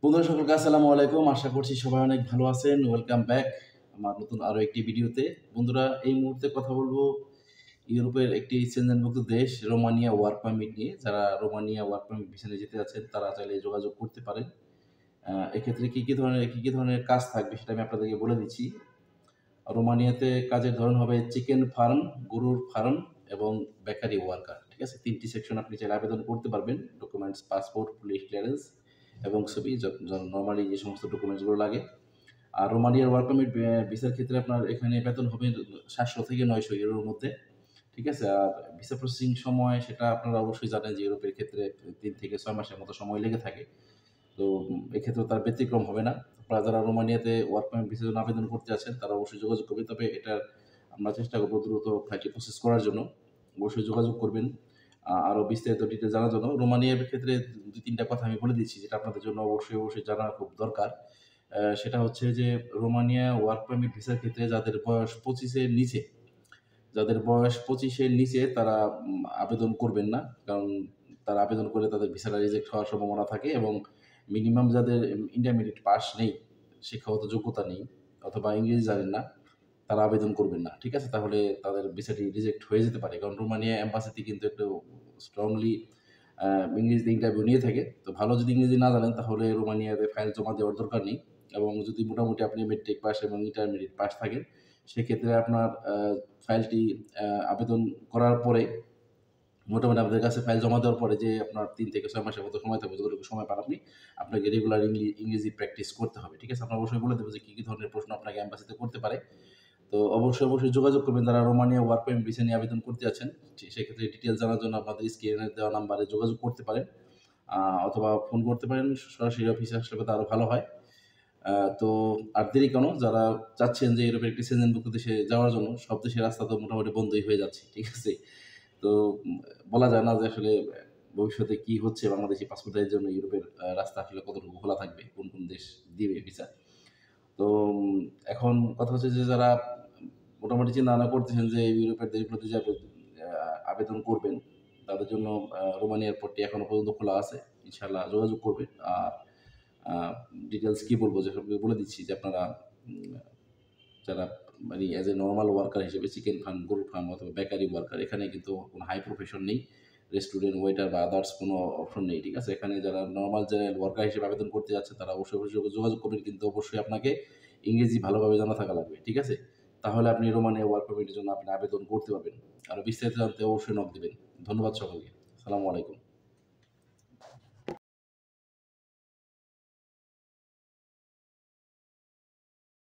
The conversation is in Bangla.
বন্ধুরা সকলকে আসসালামু আলাইকুম। আশা করছি সবাই অনেক ভালো আছেন। ওয়েলকাম ব্যাক আমার নতুন আরো একটি ভিডিওতে। বন্ধুরা এই মুহূর্তে কথা বলব ইউরোপের একটি সেনজেনভুক্ত দেশ রোমানিয়া ওয়ার্ক পারমিট নিয়ে। যারা রোমানিয়া ওয়ার্ক পারমিট ভিসা নিয়ে যেতে যাচ্ছেন তারা চাইলে যোগাযোগ করতে পারেন। এক্ষেত্রে কি ধরনের কাজ থাকবে সেটা আমি আপনাদেরকে বলে দিচ্ছি। রোমানিয়াতে কাজের ধরন হবে চিকেন ফার্ম, গরুর ফার্ম এবং বেকারি ওয়ার্কার। ঠিক আছে? ৩ টি সেকশন আপনি চাইলে আবেদন করতে পারবেন। ডকুমেন্টস, পাসপোর্ট, পুলিশ ক্লিয়ারেন্স এবং ছবি নরমালি যে সমস্ত ডকুমেন্টসগুলো লাগে। আর রোমানিয়ার ওয়ার্ক পারমিট ভিসার ক্ষেত্রে আপনার এখানে বেতন হবে ৭০০ থেকে ৯০০ ইউরোর মধ্যে। ঠিক আছে? আর ভিসা প্রসেসিং সময় সেটা আপনারা অবশ্যই জানেন যে ইউরোপের ক্ষেত্রে ৩ থেকে ৬ মাসের মতো সময় লেগে থাকে। তো এক্ষেত্রেও তার ব্যতিক্রম হবে না। আপনারা যারা রোমানিয়াতে ওয়ার্ক পারমিট ভিসার জন্য আবেদন করতে যাচ্ছেন তারা অবশ্যই যোগাযোগ করবেন। তবে এটার আমরা চেষ্টা করব দ্রুত ফাইলটি প্রসেস করার জন্য। অবশ্যই যোগাযোগ করবেন। আরো বিস্তারিত ডিটেইলস জানার জন্য। রোমানিয়ার ক্ষেত্রে ২-৩ টা কথা আমি বলে দিচ্ছি যেটা আপনাদের জন্য অবশ্যই জানা খুব দরকার। সেটা হচ্ছে যে রোমানিয়া ওয়ার্ক পারমিট ভিসার ক্ষেত্রে যাদের বয়স ২৫ এর নিচে তারা আবেদন করবেন না। কারণ তারা আবেদন করলে তাদের ভিসাটা রিজেক্ট হওয়ার সম্ভাবনা থাকে এবং মিনিমাম যাদের ইন্টারমিডিয়েট পাস নেই, শিক্ষাগত যোগ্যতা নেই অথবা ইংরেজি জানেন না, তারা আবেদন করবেন না। ঠিক আছে? তাহলে তাদের ভিসাটি রিজেক্ট হয়ে যেতে পারে। কারণ রোমানিয়া এম্বাসিতে কিন্তু একটু স্ট্রংলি ইংরেজিতে ইন্টারভিউ নিয়ে থাকে। তো ভালো যদি ইংরেজি না জানেন তাহলে রোমানিয়াতে ফাইল জমা দেওয়ার দরকার নেই। এবং যদি মোটামুটি আপনি মেট্রিক পাস এবং ইন্টারমিডিয়েট পাস থাকেন, সেক্ষেত্রে আপনার ফাইলটি আবেদন করার পরে মোটামুটি আপনাদের কাছে ফাইল জমা দেওয়ার পরে যে আপনার ৩ থেকে ৬ মাসের মতো সময় থাকবে, যতটুকু সময় পান আপনি, আপনাকে রেগুলার ইংরেজি প্র্যাকটিস করতে হবে। ঠিক আছে? আমরা অবশ্যই বলে দেব যে কী ধরনের প্রশ্ন আপনাকে এম্বাসিতে করতে পারে। তো অবশ্যই যোগাযোগ করবেন যারা রোমানিয়া ওয়ার্ক পারমিট ভিসা নিয়ে আবেদন করতে যাচ্ছেন। সেক্ষেত্রে ডিটেইলস জানার জন্য আপনাদের স্ক্রিনে দেওয়া নাম্বারে যোগাযোগ করতে পারেন। অথবা ফোন করতে পারেন। সরাসরি অফিসে আসলে তো আরো ভালো হয়। আ তো আর দেরি কেন? যারা চাচ্ছেন যে ইউরোপের একটি সেনজেনভুক্ত দেশে যাওয়ার জন্য, সব দেশের রাস্তা তো মোটামুটি বন্ধই হয়ে যাচ্ছে। ঠিক আছে? তো বলা যায় না যে আসলে ভবিষ্যতে কি হচ্ছে বাংলাদেশি পাসপোর্টের জন্য ইউরোপের রাস্তা আসলে কতটুকু খোলা থাকবে, কোন দেশ দিবে ভিসা। তো এখন কথা হচ্ছে যে যারা মোটামুটি চিন্তা-ভাবনা করতেছেন যে ইউরোপের দেশগুলোতে যাবে আবেদন করবেন, তাদের জন্য রোমানিয়া এয়ারপোর্টটি এখনো পর্যন্ত খোলা আছে। ইনশাআল্লাহ যোগাযোগ করবেন। আর আ ডিটেইলস কি বলবো? যে সবগুলো বলে দিচ্ছি যে আপনারা উম যারা মানে এজ এ নরমাল ওয়ার্কার হিসেবে চিকেন ফার্ম, গরুর ফার্ম অথবা বেকারি ওয়ার্কার, এখানে কিন্তু কোনো হাই প্রফেশন নেই। রেস্টুরেন্ট, ওয়েটার বা আদার্স কোনো অপশন নেই। ঠিক আছে? এখানে যারা নরমাল জেনারেল ওয়ার্কার হিসেবে আবেদন করতে যাচ্ছে তারা অবশ্যই যোগাযোগ করবেন। কিন্তু অবশ্যই আপনাকে ইংরেজি ভালোভাবে জানা থাকা লাগবে। ঠিক আছে? তাহলে আপনি রোমানিয়া ওয়ার্ক পারমিটের জন্য আপনি আবেদন করতে পারবেন। আরো বিস্তারিত জানতে অবশ্যই নক দিবেন। ধন্যবাদ সকলকে। আসসালামু আলাইকুম।